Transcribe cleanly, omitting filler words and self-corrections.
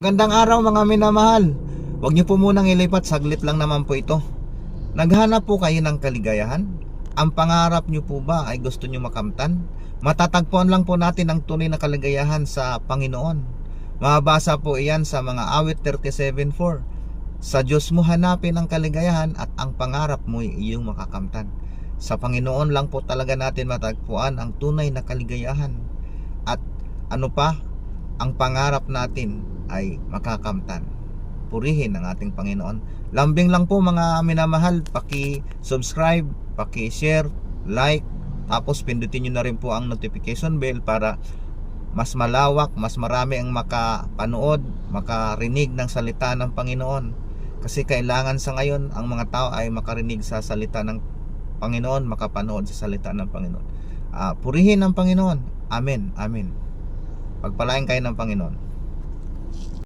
Gandang araw mga minamahal. Huwag niyo po munang ilipat, saglit lang naman po ito. Naghanap po kayo ng kaligayahan? Ang pangarap niyo po ba ay gusto niyo makamtan? Matatagpuan lang po natin ang tunay na kaligayahan sa Panginoon. Mababasa po iyan sa mga awit 37:4. Sa Diyos mo hanapin ang kaligayahan at ang pangarap mo ay iyong makakamtan. Sa Panginoon lang po talaga natin matagpuan ang tunay na kaligayahan. At ano pa, ang pangarap natin ay makakamtan. Purihin ang ating Panginoon. Lambing lang po mga minamahal, paki-subscribe, paki-share, like, tapos pindutin nyo na rin po ang notification bell para mas malawak, mas marami ang makapanood, makarinig ng salita ng Panginoon. Kasi kailangan sa ngayon ang mga tao ay makarinig sa salita ng Panginoon, makapanood sa salita ng Panginoon. Purihin ang Panginoon. Amen. Amen. Pagpalain kayo ng Panginoon.